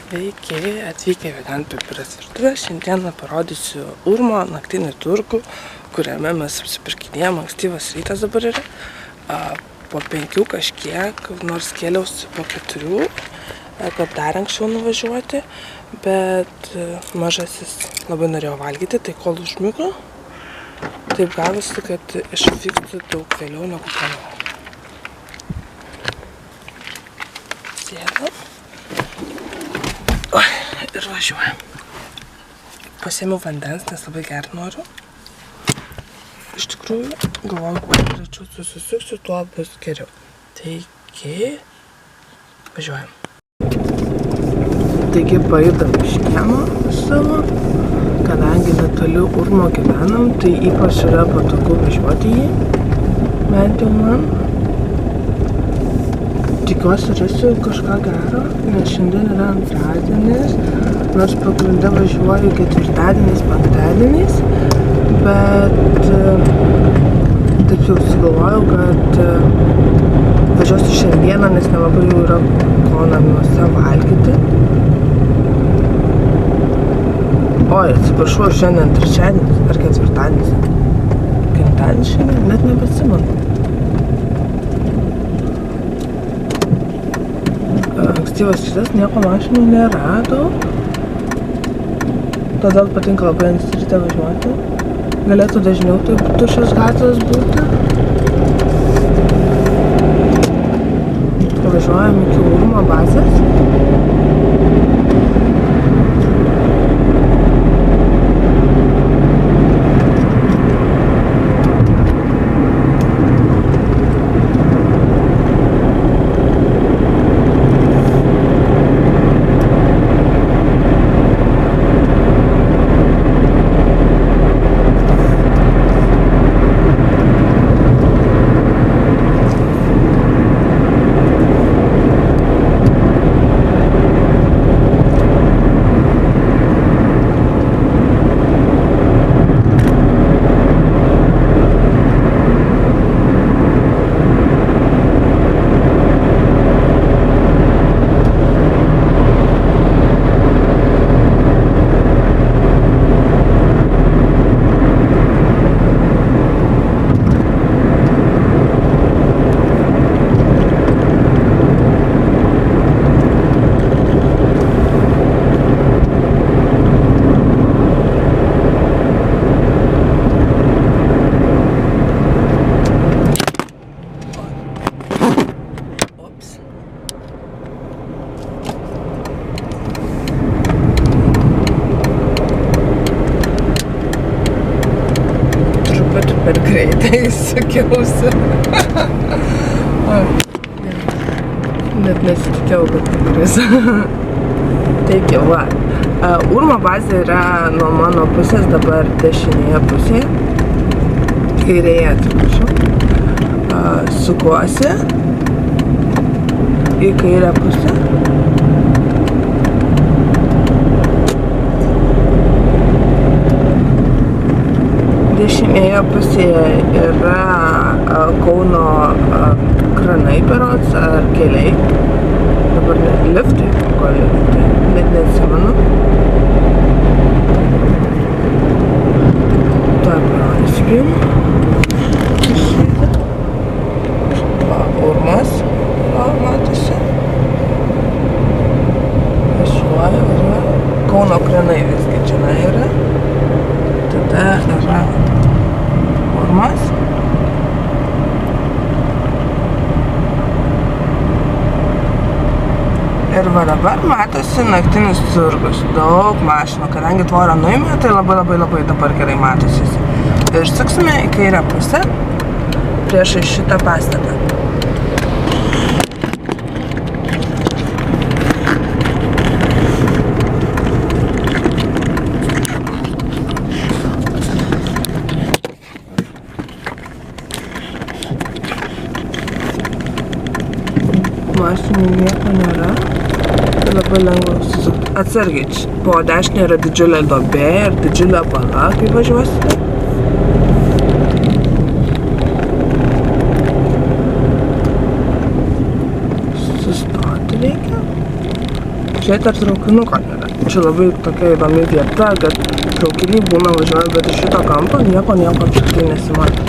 Sveiki, atvykę į Vegan Pipiras virtuvę. Šiandieną parodysiu Urmo naktinį turgų, kuriame mes apsipirkinėjom. Ankstyvas rytas dabar yra. Po 5 kažkiek, nors kėliausi po 4, kad dar anksčiau nuvažiuoti, bet mažasis labai norėjo valgyti, tai kol užmigo, taip gavosi, kad išvykti daug vėliau negu planavau. Sėdam. Ir važiuojam. Pasiėmiau vandens, nes labai gert noriu. Iš tikrųjų, galvoju, kuo greičiau susisuksiu, tuo bus geriau. Taigi, važiuojam. Taigi, pajudam iš kiemo savo. Kadangi netoli Urmo gyvenam, tai ypač yra patogu važiuoti jį. Bent jau man. Tikiuosi rasiu kažką gero, nes šiandien yra antradienis, nors pagrinde važiuoju ketvirtadieniais, penktadieniais, bet taip jau sugalvojau, kad važiuosiu šiandieną, nes nelabai jau yra ko namuose valgyti. Oi, atsiprašau, šiandien trečiadienis ar ketvirtadienis. Gimtadienis šiandien, net nebeatsimenu. Ankstyvas rytas, nieko mašinų nėra daug. Todėl patinka labai anksti ryte važiuoti. Galėtų dažniau taip tuščios gatvės būti. Važiuojam iki Urmo bazės. Per greitai sukiausi. Net nesitikėjau, kad tikris. Taigi, va. Urmo bazė yra nuo mano pusės dabar dešinėje pusėje. Kairėje, atsiprašau. Sukuosi į kairę pusę. Dešinėje pusėje yra Kauno kranai berods ar keliai. Dabar liftai, ko liftai, net neatsimenu. Tuoj parodysiu jum. Urmas, matosi. Važiuoju. Kauno kranai visgi čia yra. Tada yra Urmas. Ir va dabar matosi naktinis turgus. Daug mašinų, kadangi tvorą nuėmė, tai labai dabar gerai matosi. Ir suksime į kairę pusę priešais šitą pastatą. Mašinų nieko nėra, tai labai lengva susukti. Atsargiai, po dešinė yra didžiulė duobė ir didžiulė bala, kai važiuosite. Sustoti reikia. pažiūrėti, ar traukinuko nėra. Čia labai tokia įdomi vieta, kad traukiniai būna važiuoja, bet iš šito kampo nieko apskritai nesimato.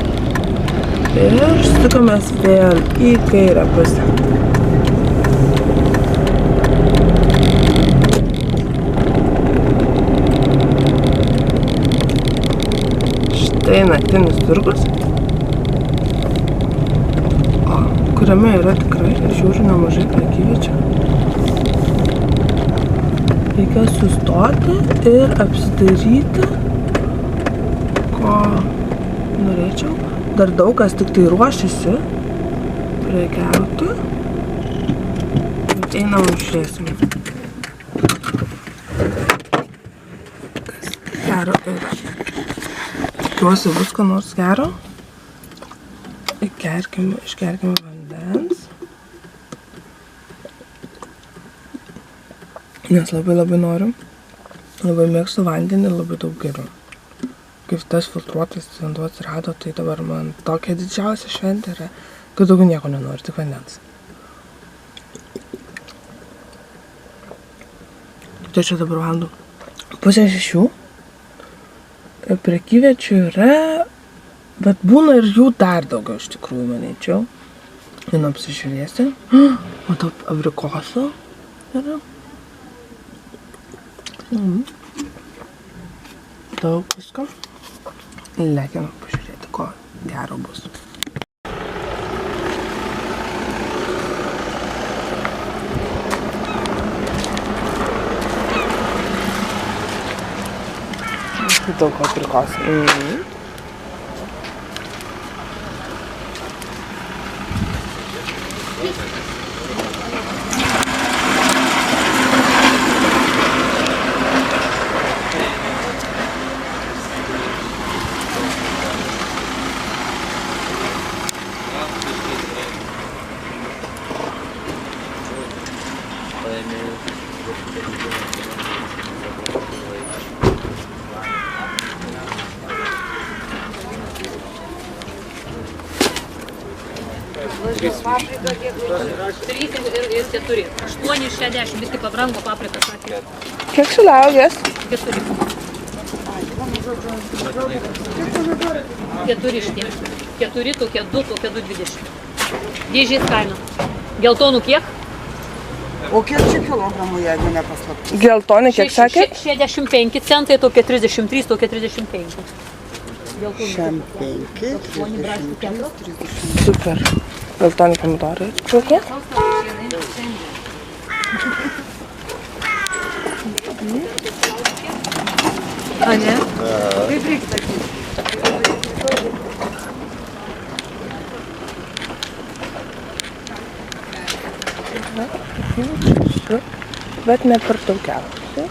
Ir sukamės vėl į kairę pusę. Štai naktinis turgus, kuriame yra tikrai, žiūriu, nemažai prekyviečių. Reikia sustoti ir apsidairyti, ko norėčiau. Dar daug kas tik tai ruošiasi prekiauti. Einam išėsime. Kas gero yra. Tikiuosi bus ko nors gero. Išgerkime vandens. Nes labai noriu. Labai mėgstu vandenį, labai daug geriu. Kaip tas filtruotas vanduo atsirado, tai dabar man tokia didžiausia šventė yra, kad daugiau nieko nenoriu, tik vandens. Tai čia dabar valandų 5:30. Prekyviečių yra, bet būna ir jų dar daugiau iš tikrųjų, manyčiau. Vienu apsižiūrėsi. Matau, abrikosų yra. Daug visko. Lekiame pažiūrėti, ko gero bus. Daug abrikosų. Paprika kiek laiko? 3 ir 4. 8,60, viskai pabrango paprika, sakė. Kiek sulaugęs? 4. 4 šitie. 4, tokie 2, tokie 2,20. Dėžės kaina. Geltonų kiek? O kiek čia kilogramų, jeigu nepaslaptis? Geltonai, kiek sakėt? 65 centai, tokie 33, tokie 35. Šiam 5, 30. Super. Geltoni pomidorai. Atsiprašau. A ne? Kaip reikia sakyti? Bet ne per daugiausiai.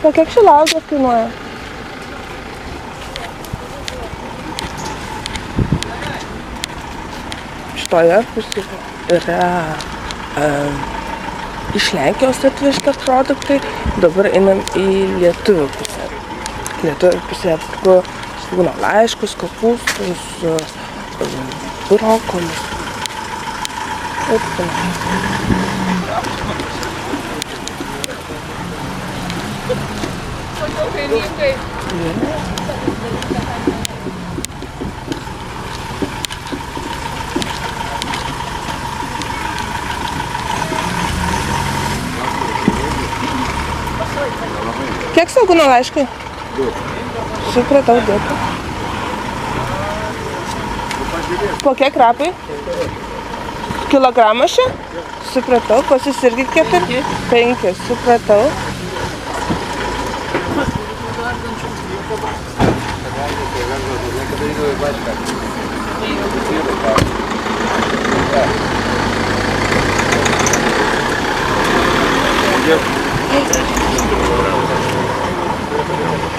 O kiek šilauoges kainuoja? Šitoje pusėje yra iš Lenkijos atvežti produktai, dabar einam į lietuvių pusę. Lietuvių pusėje būna laiškus, kopūstus, burokomis. Ir panašiai. Kiek svogūno laiškai? 2. Supratau, dėkui. Po kiek rapai? Kilogramas čia? Supratau, pas jūs irgi 4? 5, supratau.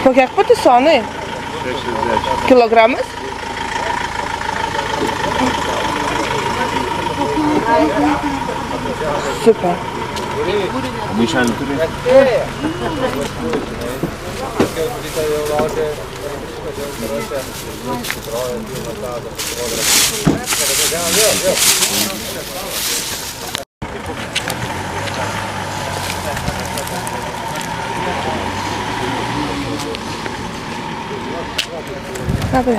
Po kiek patisonai? 60. Kilogramas? Super. Maišelį turi? Labai.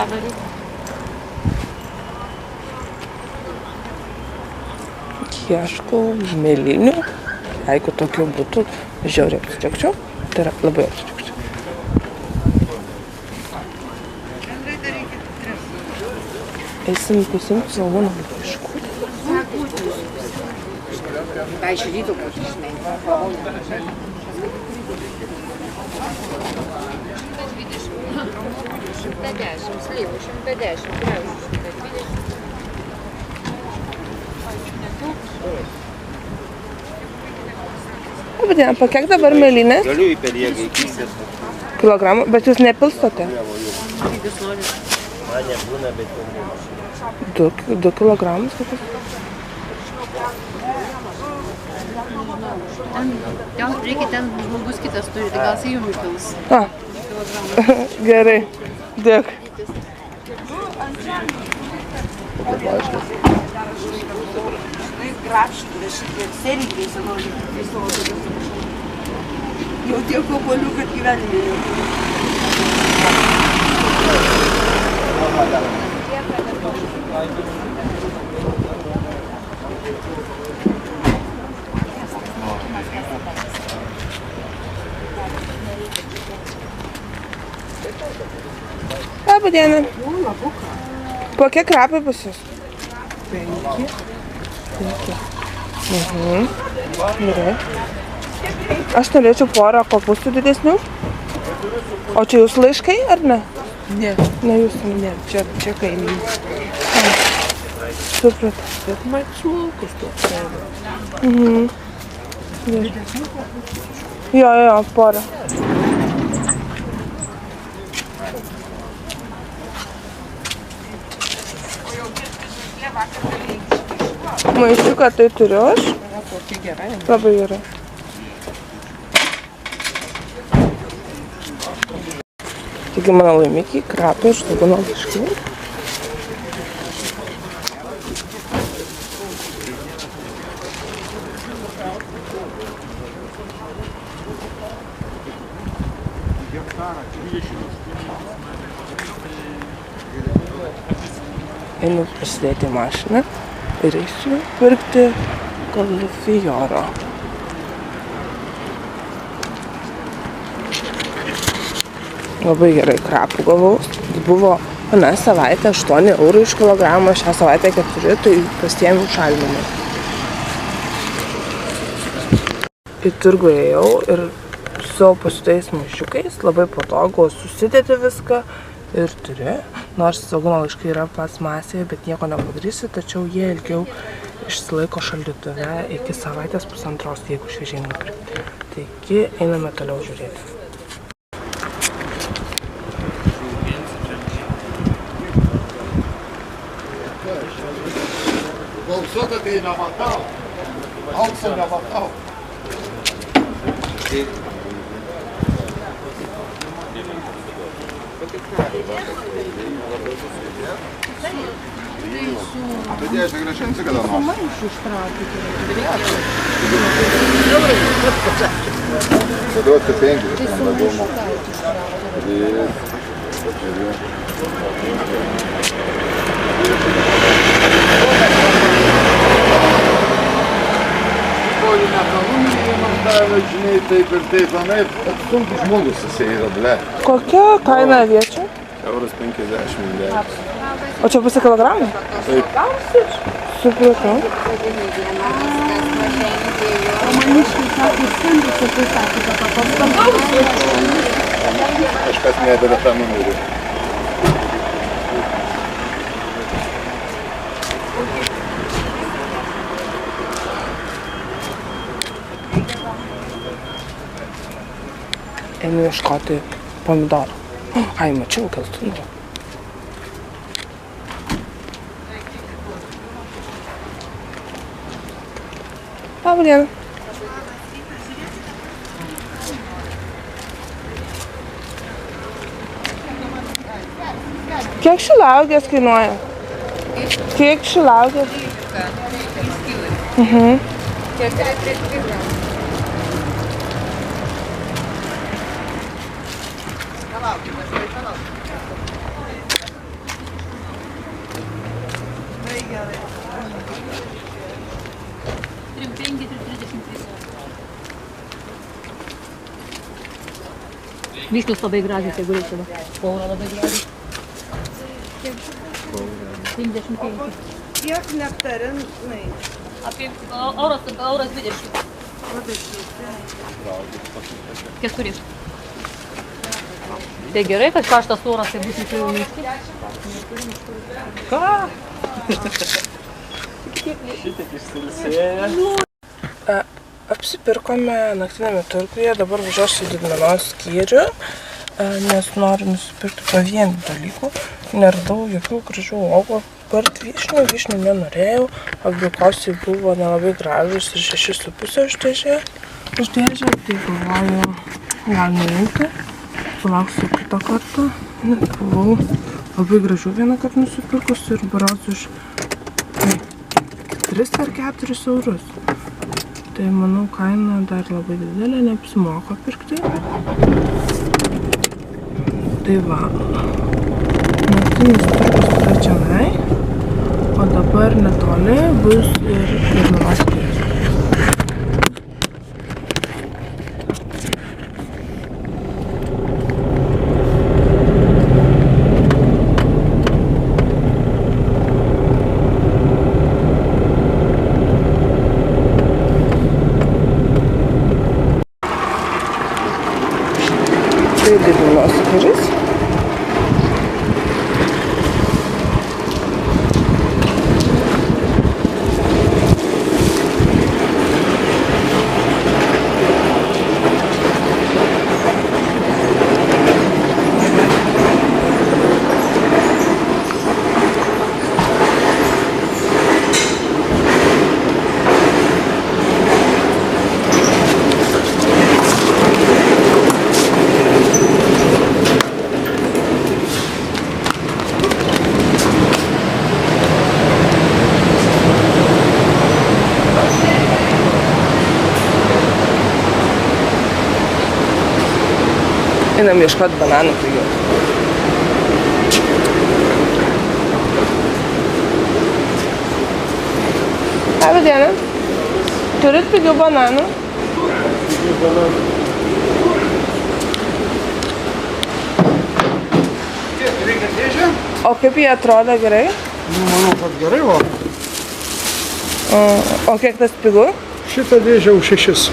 Ieškau mėlynių. Jeigu tokių būtų, žiauriai apsidžiaugčiau. Tai yra labai apsidžiaugčiau. Eisim pasiimti svogūnų laiškų. Ką iš ryto būtų žinai? 110, slyvų 110, kriaušių 120. Labadiena, po kiek dabar mėlynės? Galiu į peliegą įkysės. Kilogramų, bet jūs nepilstote? Man nebūna, bet 2 kilogramus kokius? Gal reikia ten žmogus kitas turi, tai gal jis jum įpils. Gerai, dėkui. Jau tiek obuolių, kad gyvenime jau. Labadiena. Po kiek krapai bus jūs? 5. Gerai. Aš norėčiau porą kopūstų didesnių. O čia jūsų laiškai, ar ne? Ne, Ne jūsų. ne, čia kaimynų. Supratau. Bet man smulkus toks. Jo, porą. Maišiuką tai turiu aš. Kokia gerai. Labai gerai. Taigi mano laimikiai, krapai, žlugino laiškai. Einu pasidėti į mašiną ir eisiu pirkti kalafijoro. Labai gerai krapų gavau. Buvo aną savaitę 8 eurų iš kilogramo, šią savaitę 4, tai pasiėmiau šalinimui. Į turgų ėjau ir su savo pasiūtais maišiukais labai patogu susidėti viską ir turi. Nors svogūno laiškai yra plastmasėje, bet nieko nepadarysi, tačiau jie ilgiau išsilaiko šaldytuve iki savaitės pusantros, jeigu šviežiai nupirkti. Taigi einame toliau žiūrėti. Balsuota tai nematau. Aukso nematau. Tad aš negrąžinsiu kada nors. Duoti 5, man įdomu. Žinai, taip ir taip, anaip, sunkus žmogus jisai yra, ble. Kokia kaina aviečių? Euras 50. O čia pusė kilogramų? Taip. Supratau. Kažkas nedavė tą numerį. Einu ieškoti pomidorų. Ai, mačiau geltonų. Labą dieną. Kiek šilauogės kainuoja? Kiek šilauogės? 13 kilai. Čia 3 gramų. Vyšnius labai gražiai, jeigu reikia. Paura labai gražiai. 55. Kiek nektarinai? Apie euras 20. 4. Tai gerai, kad karštas oras, tai bus tikrai miški. Ką? Šitaip išsilsėję. Apsipirkome naktinėme turguje, dabar važiuosiu į didmenos skyrių, nes noriu nusipirkti pavienių dalykų. Neradau jokių gražių uogų, apart vyšnių nenorėjau, abrikosai buvo nelabai gražus ir 6,5 už dėžę, tai galvoju, gal neimti, palauksiu kitą kartą, net buvau labai gražių vieną kartą nusipirkus ir berods už 3 ar 4 eurus. Tai manau, kaina dar labai didelė, neapsimoka pirkti. Tai va, naktinis turgus yra čianai, o dabar netoli bus ir didmenos skyrius. Tai didmenos skyrius. Einam ieškoti bananų pigių. Labą dieną. Turit pigių bananų? Pigių bananų. Kiek reikia dėžę? O kaip jie atrodo gerai? Nu, manau, kad gerai, va. O kiek tas pigu? Šitą dėžę už 6.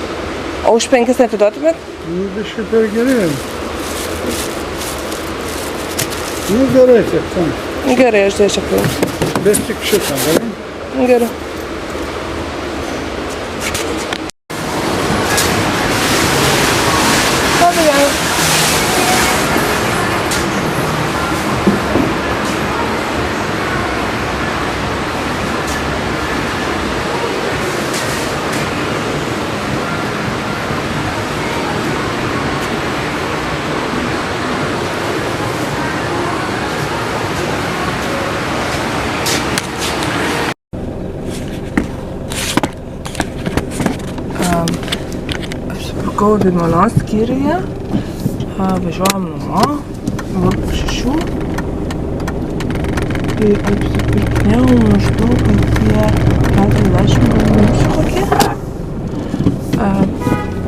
O už 5 neatiduotumėt? Nu, biškai per geri. Nu, gerai, tiek tam. Gerai, aš dėčiau paimsiu. Bet tik šitą, gerai? Gerai. Labą dieną. Apsipirkau didmenos skyriuje, važiuojam namo, dabar po 6. Tai apsipirkinėjau maždaug apie 40 minučių kokie.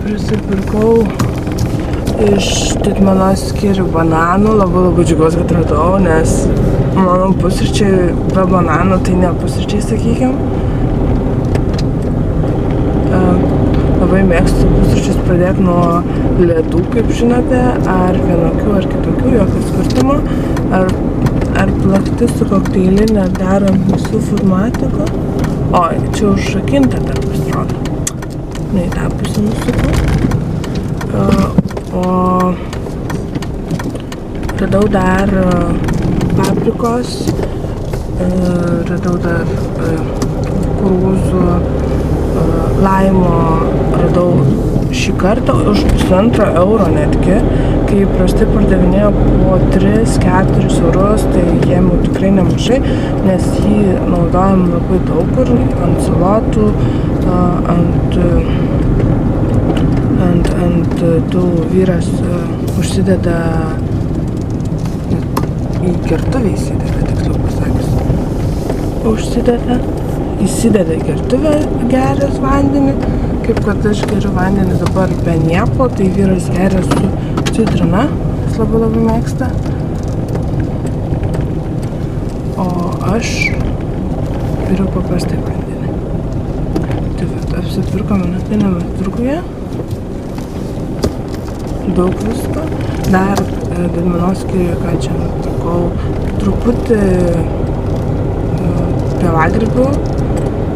Prisipirkau iš didmenos skyrių bananų, labai džiaugiuosi, kad radau, nes mano pusryčiai be bananų tai ne pusryčiai, sakykim. Labai mėgstu pusryčius pradėti nuo ledų, kaip žinote, ar vienokių, ar kitokių, jokio skirtumo, ar plakti su kokteilinė darant mūsų formatiko. Oi, čia užrakinta dar pasirodo. Ne į tą pusę nusukau. O radau dar paprikos, radau dar kukurūzų, laimo radau šį kartą už pusantro euro netgi, kai įprastai pardavinėjo po 3-4 eurus, tai jie nemažai, nes jį naudojam labai daug kur, ant salotų, ant tų vyras užsideda, į gertuvę įsideda, tiksliau pasakius. Įsideda į gertuvę geras vandenį, kaip kad aš geriu vandenį dabar be nieko, tai vyras geria su citrina, jis labai mėgsta. O aš geriu paprastai vandenį. Tai vat, apsipirkome naktiniame turguje. Daug visko. Dar Didmenos skyriuje, ką čia nupirkau, truputį pievagrybių,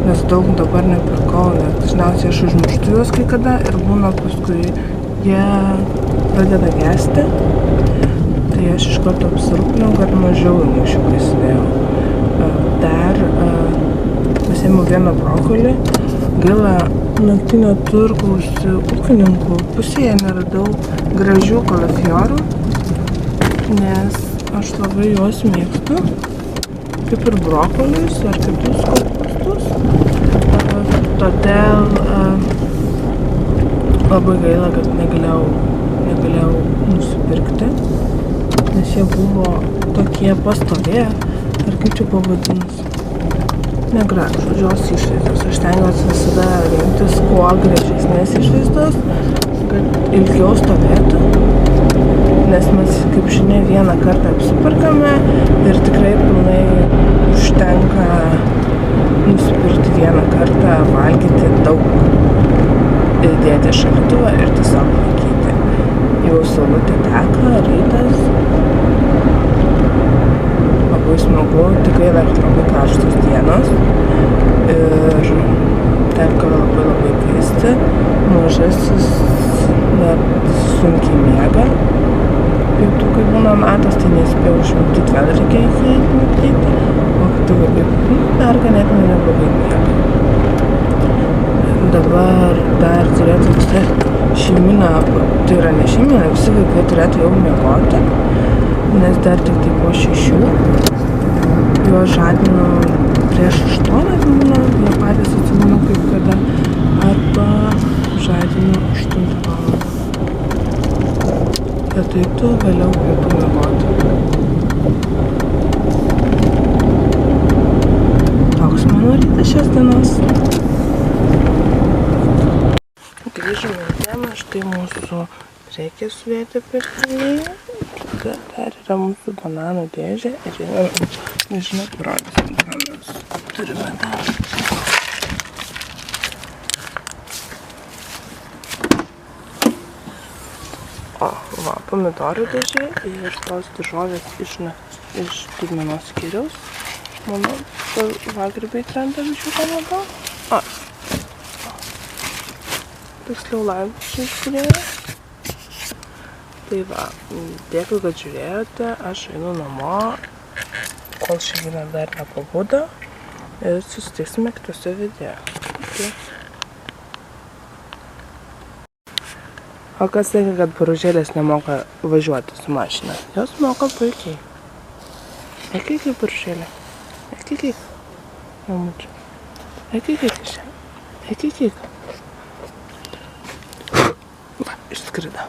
nes daug dabar nepirkau, nes dažniausiai aš užmirštu juos kai kada ir būna paskui jie pradeda gesti. Tai aš iš karto apsirūpinau, kad mažiau į maišiuką įsidėjau. Dar pasiėmiau vieną brokolį. Gaila, naktinio turgaus ūkininkų pusėje neradau gražių kalafiorų, nes aš labai juos mėgstu, kaip ir brokolius ar kitus kopūstus. Todėl labai gaila, kad negalėjau nusipirkti, nes jie buvo tokie pastovėję, ar kaip čia pavadinus. Negražu, jos išvaizdos. Aš stengiuosi visada rinktis kuo gražesnės išvaizdos, kad ilgiau stovėtų, nes mes, kaip žinia, vieną kartą apsiperkame ir tikrai pilnai užtenka nusipirkti vieną kartą, valgyti daug, įdėti šaldytuvą ir tiesiog laikyti. Jau saulutė teka, rytas. Labai smagu, tikrai dar labai karštos dienos ir tenka labai kaisti. Mažasis net sunkiai miega. Pietų, kai būna metas, tai nespėjau užmigdyti, vėl reikia jį atmigdyti, o kitų vaikai dar ganėtinai neblogai miega. Dabar dar turėtų visa šeimina, tai yra ne šeimina, visi vaikai turėtų jau miegoti, nes dar tik tai po 6. Juos žadinu prieš 8 būna, jie patys atsimenu kaip kada, arba žadinu 8 valandą. Kad eitų vėliau pietų miegoti. Toks mano rytas šios dienos. Grįžome į temą, štai mūsų reikia sudėti pirkiniai. Dar yra mūsų bananų dėžė ir nežinau, parodysim, ką mes turime dar. O, va, pomidorų dėžė ir tos daržovės iš Didmenos skyriaus. Mano vagrybiai trenda biškiuką matau. Tiksliau laimšiai žiūrėjo. Tai va, dėkui, kad žiūrėjote, aš einu namo, kol šiandien dar nepabudo ir susitiksime kitose video. O kas sakė, kad paružėlės nemoka važiuoti su mašina? Jos moka puikiai. Eik, paružėlė. Eik. Mamučiu. Eik. Va, išskrido.